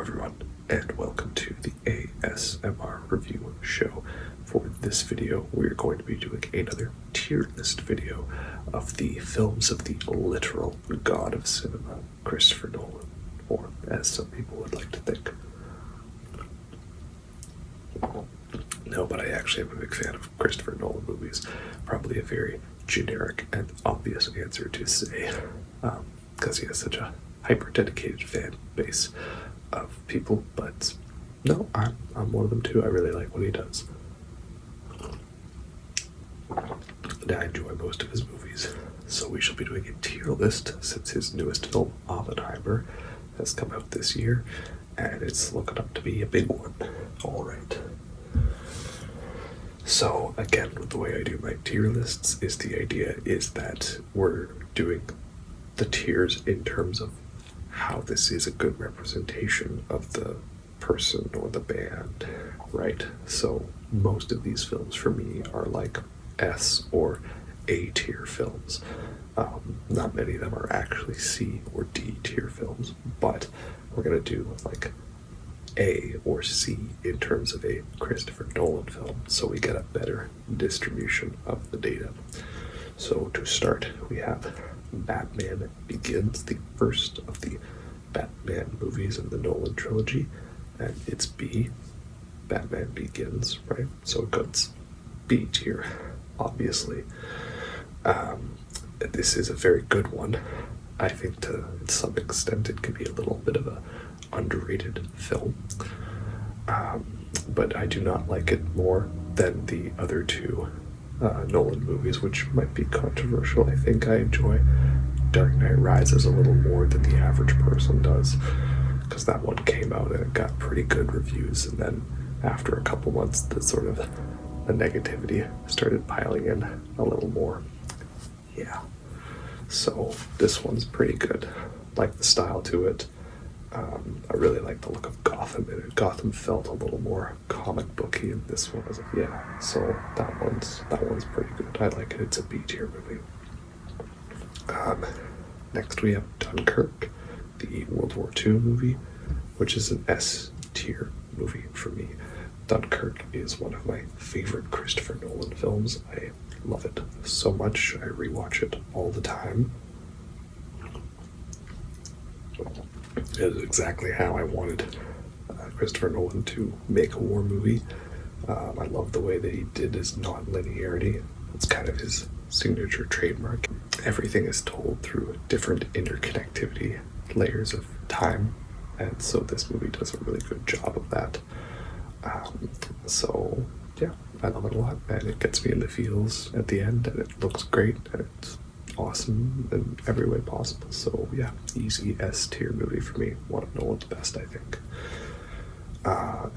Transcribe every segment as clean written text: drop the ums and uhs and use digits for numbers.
everyone, and welcome to the ASMR review show. For this video, we're going to be doing another tier list video of the films of the literal god of cinema, Christopher Nolan, or as some people would like to think. No, but I actually am a big fan of Christopher Nolan movies. Probably a very generic and obvious answer to say, because he has such a hyper-dedicated fan base of people, but no, I'm one of them too. I really like what he does. And I enjoy most of his movies. So we shall be doing a tier list since his newest film, Oppenheimer, has come out this year, and it's looking up to be a big one. Alright. So again, with the way I do my tier lists, is the idea is that we're doing the tiers in terms of how this is a good representation of the person or the band, right? So most of these films for me are like S or A tier films. Not many of them are actually C or D tier films, but we're gonna do like A or C in terms of a Christopher Nolan film, so we get a better distribution of the data. So to start, we have Batman Begins, the first of the Batman movies in the Nolan trilogy, and it's B. Batman Begins, right? So it goes B tier, obviously. This is a very good one. I think to some extent it can be a little bit of a underrated film, but I do not like it more than the other two Nolan movies, which might be controversial. I think I enjoy Dark Knight Rises a little more than the average person does, because that one came out and it got pretty good reviews, and then after a couple months the sort of the negativity started piling in a little more. Yeah, so this one's pretty good. Like the style to it. I really like the look of Gotham in it. Gotham felt a little more comic booky, and this one was, yeah. So that one's pretty good. I like it. It's a B tier movie. Next we have Dunkirk, the World War II movie, which is an S tier movie for me. Dunkirk is one of my favorite Christopher Nolan films. I love it so much. I rewatch it all the time. It is exactly how I wanted Christopher Nolan to make a war movie. I love the way that he did his non-linearity. It's kind of his signature trademark. Everything is told through different interconnectivity layers of time, and so this movie does a really good job of that. So yeah, I love it a lot, and it gets me in the feels at the end, and it looks great, and it's awesome in every way possible. So yeah, easy S tier movie for me. One of Nolan's best, I think.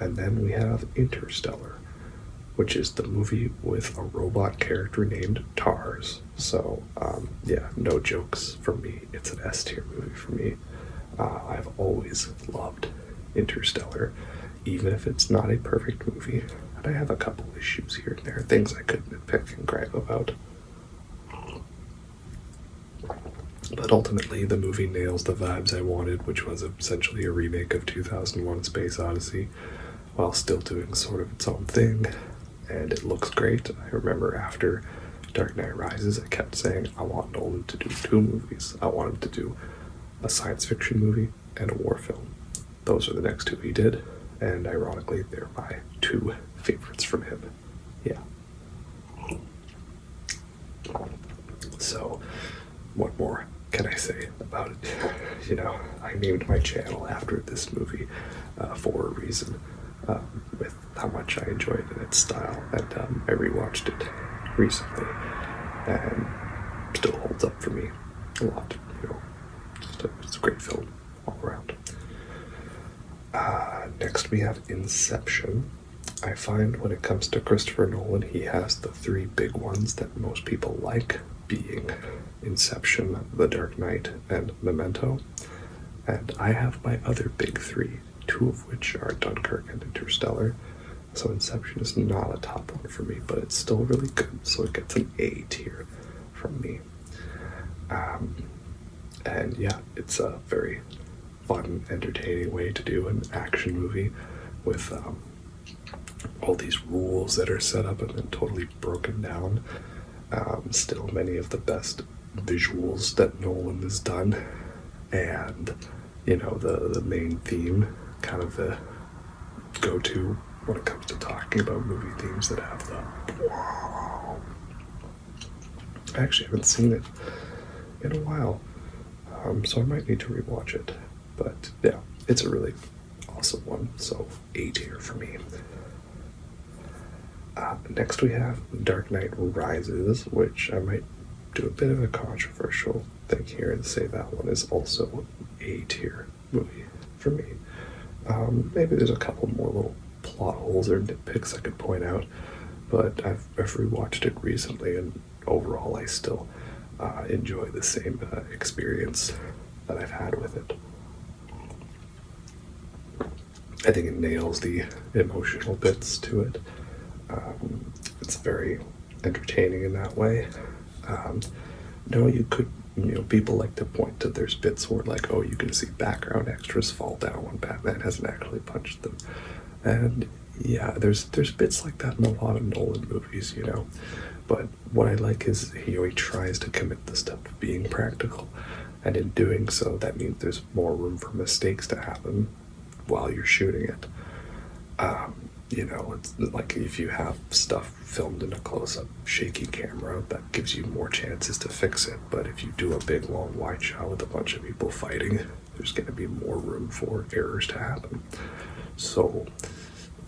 And then we have Interstellar, which is the movie with a robot character named Tars. So yeah, no jokes from me. It's an S tier movie for me. I've always loved Interstellar, even if it's not a perfect movie. And I have a couple issues here and there, things I could nitpick and gripe about. But ultimately, the movie nails the vibes I wanted, which was essentially a remake of 2001: A Space Odyssey, while still doing sort of its own thing. And it looks great. I remember after Dark Knight Rises, I kept saying, I want Nolan to do two movies. I want him to do a science fiction movie and a war film. Those are the next two he did, and ironically, they're my two favorites from him. Yeah. So, what more can I say about it? You know, I named my channel after this movie for a reason, with how much I enjoyed it, its style, and I rewatched it recently, and still holds up for me a lot. You know, it's a great film all around. Next we have Inception. I find when it comes to Christopher Nolan, he has the three big ones that most people like, being Inception, The Dark Knight, and Memento. And I have my other big three, two of which are Dunkirk and Interstellar. So Inception is not a top one for me, but it's still really good, so it gets an A tier from me. And yeah, it's a very fun, entertaining way to do an action movie with all these rules that are set up and then totally broken down. Still many of the best visuals that Nolan has done, and the main theme, kind of the go-to when it comes to talking about movie themes that have the wow. I actually haven't seen it in a while, so I might need to rewatch it. But yeah, it's a really awesome one, so A tier for me. Next we have Dark Knight Rises, which I might do a bit of a controversial thing here and say that one is also A tier movie for me. Maybe there's a couple more little plot holes or nitpicks I could point out, but I've rewatched it recently, and overall I still enjoy the same experience that I've had with it. I think it nails the emotional bits to it. It's very entertaining in that way. People like to point to there's bits where like, oh, you can see background extras fall down when Batman hasn't actually punched them. And yeah, there's bits like that in a lot of Nolan movies, But what I like is he tries to commit the step of being practical. And in doing so, that means there's more room for mistakes to happen while you're shooting it. It's like if you have stuff filmed in a close-up, shaky camera, that gives you more chances to fix it. But if you do a big, long, wide shot with a bunch of people fighting, there's going to be more room for errors to happen. So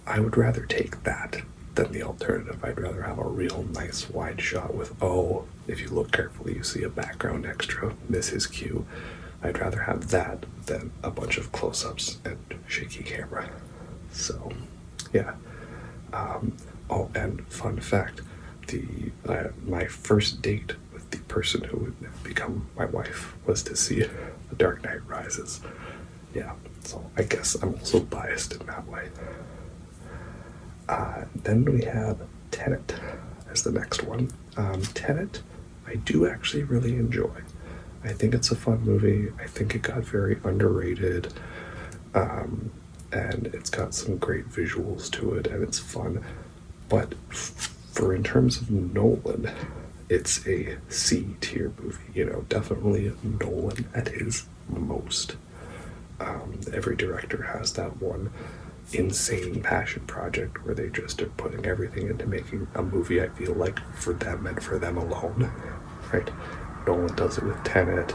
I would rather take that than the alternative. I'd rather have a real nice wide shot with, oh, if you look carefully, you see a background extra, miss his cue. I'd rather have that than a bunch of close-ups and shaky camera. So, yeah. And fun fact, my first date with the person who would become my wife was to see The Dark Knight Rises. Yeah, so I guess I'm also biased in that way. Then we have Tenet as the next one. Tenet, I do actually really enjoy. I think it's a fun movie. I think it got very underrated. And it's got some great visuals to it, and it's fun. But in terms of Nolan, it's a C tier movie. Definitely Nolan at his most. Every director has that one insane passion project where they just are putting everything into making a movie, I feel like, for them and for them alone, right? Nolan does it with Tenet.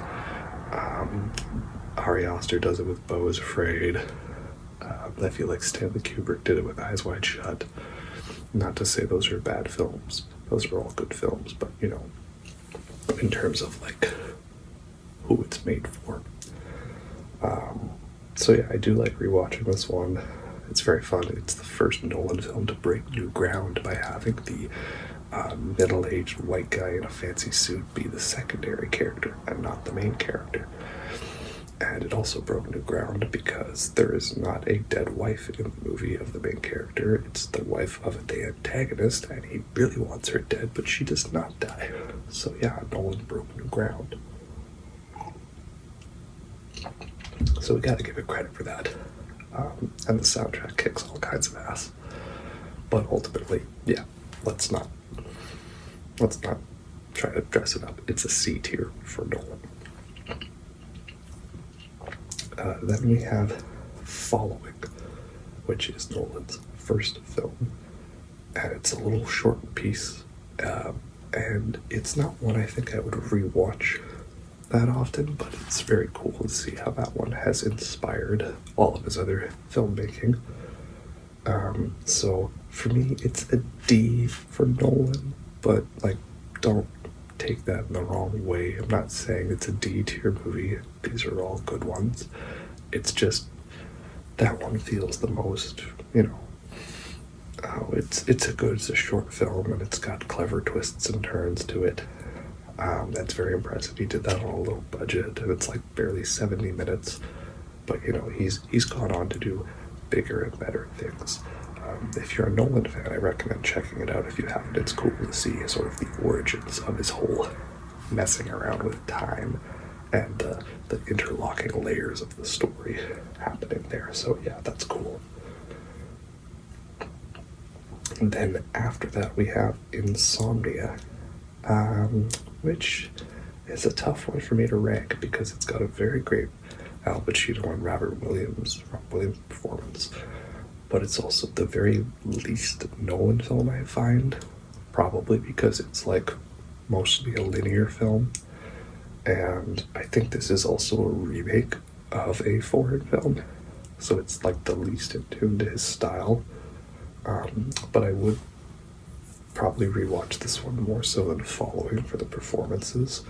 Ari Aster does it with Beau is Afraid. I feel like Stanley Kubrick did it with Eyes Wide Shut. Not to say those are bad films. Those are all good films, but, in terms of, like, who it's made for. So yeah, I do like rewatching this one. It's very fun. It's the first Nolan film to break new ground by having the middle-aged white guy in a fancy suit be the secondary character and not the main character. And it also broke new ground because there is not a dead wife in the movie of the main character. It's the wife of the antagonist, and he really wants her dead, but she does not die. So yeah, Nolan broke new ground. So we gotta give it credit for that. And the soundtrack kicks all kinds of ass. But ultimately, yeah, let's not try to dress it up. It's a C tier for Nolan. Then we have Following, which is Nolan's first film, and it's a little short piece, and it's not one I think I would rewatch that often, but it's very cool to see how that one has inspired all of his other filmmaking. So for me, it's a D for Nolan, but like, don't take that in the wrong way. I'm not saying it's a D tier movie. These are all good ones. It's just that one feels the most, it's a short film, and it's got clever twists and turns to it. That's very impressive. He did that on a low budget, and it's like barely 70 minutes. But he's gone on to do bigger and better things. If you're a Nolan fan, I recommend checking it out. If you haven't, it's cool to see sort of the origins of his whole messing around with time and the interlocking layers of the story happening there. So yeah, that's cool. And then after that, we have Insomnia, which is a tough one for me to rank because it's got a very great Al Pacino and Robert Williams performance, but it's also the very least Nolan film I find, probably because it's like mostly a linear film, and I think this is also a remake of a foreign film, so it's like the least in tune to his style. But I would probably rewatch this one more so than Following for the performances.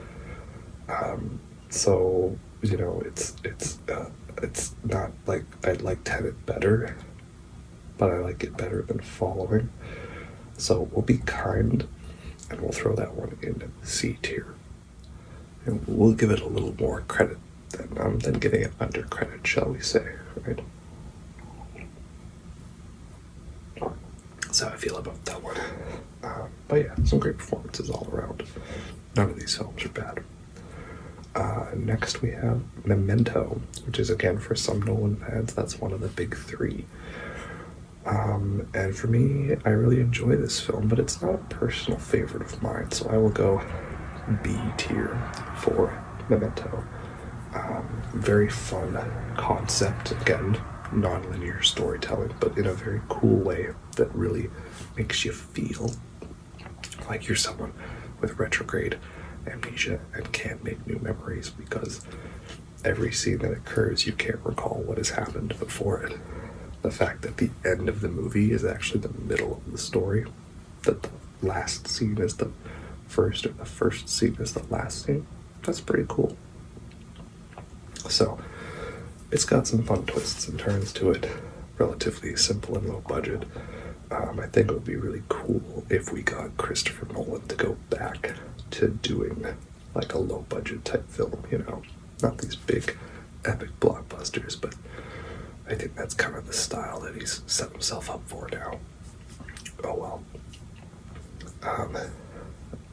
So you know, it's not like I like Tenet better, but I like it better than Following. So we'll be kind, and we'll throw that one in C tier, and we'll give it a little more credit than giving it under credit, shall we say, right? That's how I feel about that one. But yeah, some great performances all around. None of these films are bad. Next we have Memento, which is again for some Nolan fans, that's one of the big three. And for me, I really enjoy this film, but it's not a personal favorite of mine, so I will go B tier for Memento. Very fun concept, again, non-linear storytelling, but in a very cool way that really makes you feel like you're someone with retrograde amnesia and can't make new memories because every scene that occurs you can't recall what has happened before it. The fact that the end of the movie is actually the middle of the story, that the last scene is the first or the first scene is the last scene, that's pretty cool. So it's got some fun twists and turns to it, relatively simple and low budget. I think it would be really cool if we got Christopher Nolan to go back to doing like a low budget type film, you know, not these big epic blockbusters, but I think that's kind of the style that he's set himself up for now. Oh well.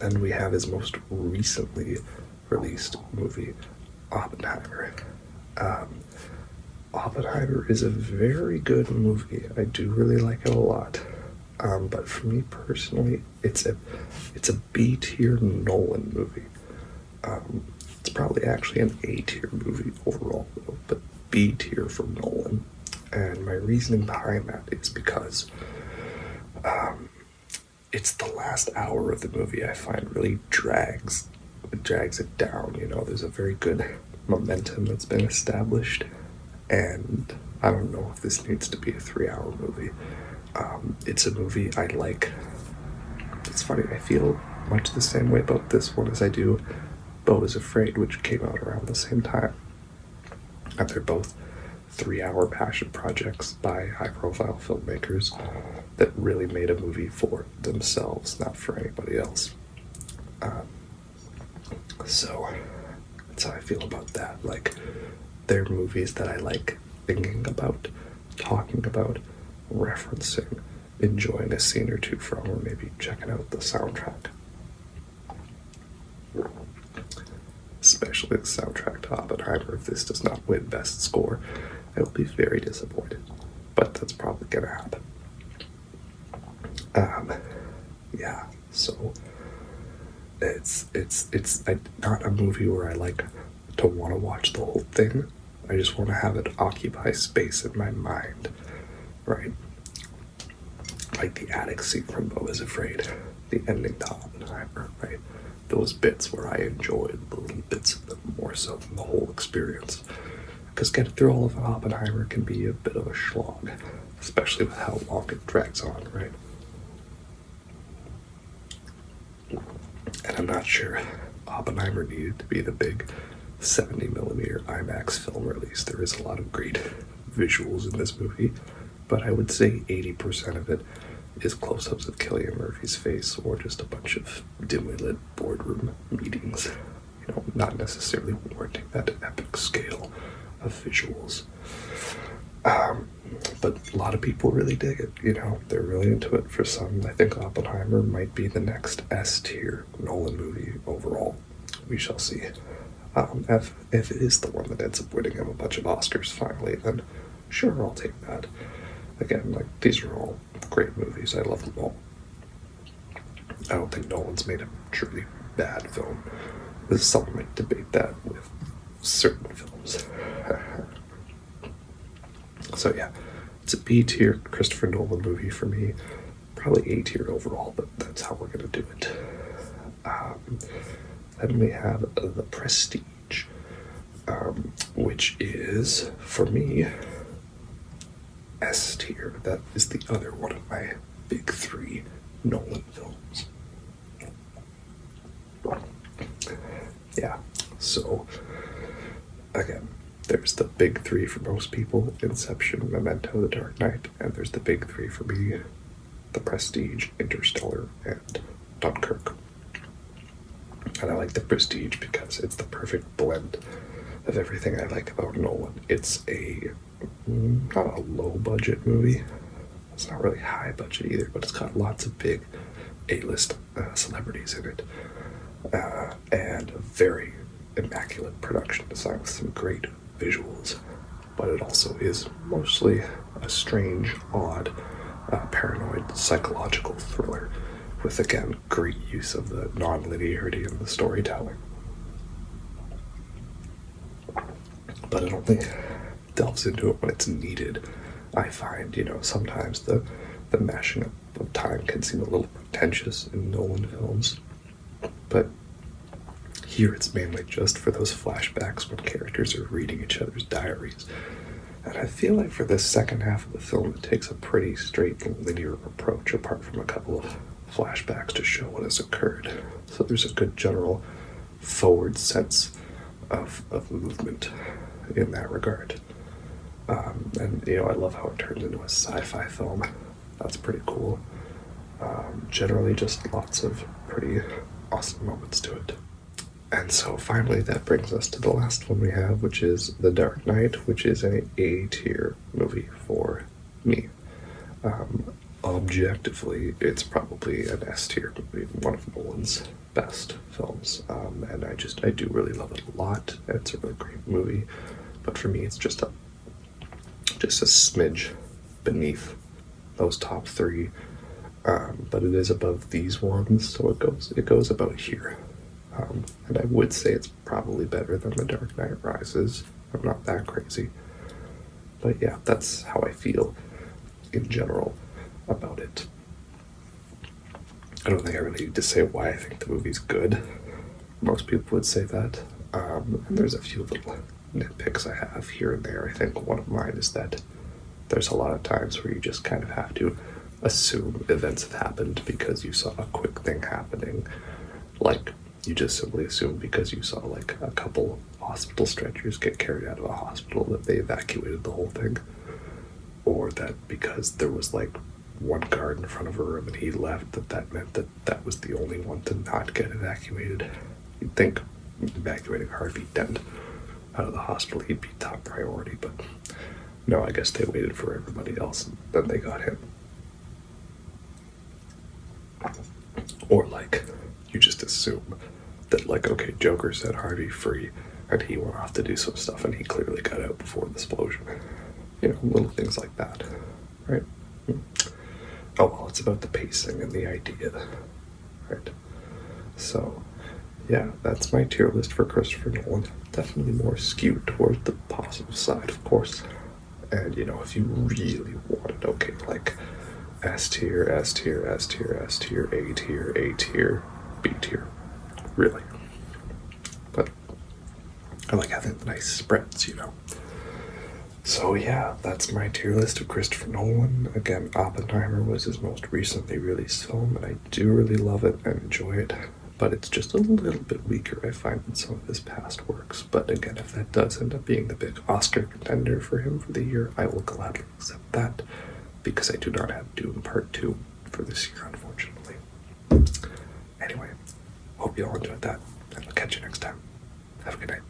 Then we have his most recently released movie, Oppenheimer. Oppenheimer is a very good movie. I do really like it a lot. But for me personally, it's a B tier Nolan movie. It's probably actually an A tier movie overall, though, but B tier for Nolan. And my reasoning behind that is because it's the last hour of the movie I find really drags it down. You know, there's a very good momentum that's been established, and I don't know if this needs to be a 3-hour movie. It's a movie I like. It's funny, I feel much the same way about this one as I do Beau is Afraid, which came out around the same time. And they're both 3-hour passion projects by high-profile filmmakers that really made a movie for themselves, not for anybody else. So that's how I feel about that. Like, they're movies that I like thinking about, talking about, referencing, enjoying a scene or two from, or maybe checking out the soundtrack. Especially the soundtrack to Oppenheimer. If this does not win Best Score, I will be very disappointed. But that's probably gonna happen. Yeah, so it's not a movie where I like to want to watch the whole thing. I just want to have it occupy space in my mind, right? Like the attic scene from Beau is Afraid, the ending to Oppenheimer, right? Those bits where I enjoyed the little bits of them more so than the whole experience. Because getting through all of Oppenheimer can be a bit of a slog, especially with how long it drags on, right? And I'm not sure Oppenheimer needed to be the big 70mm IMAX film release. There is a lot of great visuals in this movie, but I would say 80% of it is close-ups of Cillian Murphy's face or just a bunch of dimly lit boardroom meetings, you know, not necessarily warranting that epic scale of visuals. But a lot of people really dig it, you know, they're really into it. For some, I think Oppenheimer might be the next S tier Nolan movie overall. We shall see. If it is the one that ends up winning him a bunch of Oscars finally, then sure, I'll take that. Again, like, these are all great movies. I love them all. I don't think Nolan's made a truly bad film. Some might debate that with certain films. So yeah, it's a B tier Christopher Nolan movie for me. Probably A tier overall, but that's how we're gonna do it. Then we have The Prestige, which is, for me, S tier. That is the other one of my big three Nolan films. Yeah, so again, there's the big three for most people: Inception, Memento, The Dark Knight, and there's the big three for me: The Prestige, Interstellar, and Dunkirk. And I like The Prestige because it's the perfect blend of everything I like about Nolan. It's not a low budget movie. It's not really high budget either, but it's got lots of big A-list celebrities in it. And a very immaculate production design with some great visuals. But it also is mostly a strange, odd, paranoid psychological thriller with, again, great use of the non-linearity in the storytelling. But it only delves into it when it's needed. I find, sometimes the mashing up of time can seem a little pretentious in Nolan films. But here it's mainly just for those flashbacks when characters are reading each other's diaries. And I feel like for this second half of the film, it takes a pretty straight and linear approach, apart from a couple of flashbacks to show what has occurred. So there's a good general forward sense of movement in that regard. And I love how it turns into a sci-fi film. That's pretty cool. Generally just lots of pretty awesome moments to it. And so finally that brings us to the last one we have, which is The Dark Knight, which is an A-tier movie for me. Objectively, it's probably an S-tier movie, one of Nolan's best films. And I do really love it a lot. It's a really great movie. But for me, it's just a smidge beneath those top three. But it is above these ones, so it goes about here. And I would say it's probably better than The Dark Knight Rises. I'm not that crazy. But yeah, that's how I feel in general about it. I don't think I really need to say why I think the movie's good. Most people would say that. And there's a few little nitpicks I have here and there. I think one of mine is that there's a lot of times where you just kind of have to assume events have happened because you saw a quick thing happening. Like, you just simply assume because you saw like a couple hospital stretchers get carried out of a hospital that they evacuated the whole thing. Or that because there was like one guard in front of a room and he left, that meant that was the only one to not get evacuated. You'd think evacuating Harvey Dent out of the hospital, he'd be top priority, but no, I guess they waited for everybody else and then they got him. Or like, you just assume that like, okay, Joker set Harvey free and he went off to do some stuff and he clearly got out before the explosion. Little things like that, right? Oh well, it's about the pacing and the idea, right? So yeah, that's my tier list for Christopher Nolan. Definitely more skewed towards the positive side, of course. And if you really wanted, okay, like S tier, S tier, S tier, S tier, A tier, A tier, B tier, really. But I like having the nice spreads, So yeah, that's my tier list of Christopher Nolan. Again, Oppenheimer was his most recently released film, and I do really love it and enjoy it. But it's just a little bit weaker, I find, than some of his past works. But again, if that does end up being the big Oscar contender for him for the year, I will gladly accept that, because I do not have Dune Part 2 for this year, unfortunately. Anyway, hope you all enjoyed that, and I'll catch you next time. Have a good night.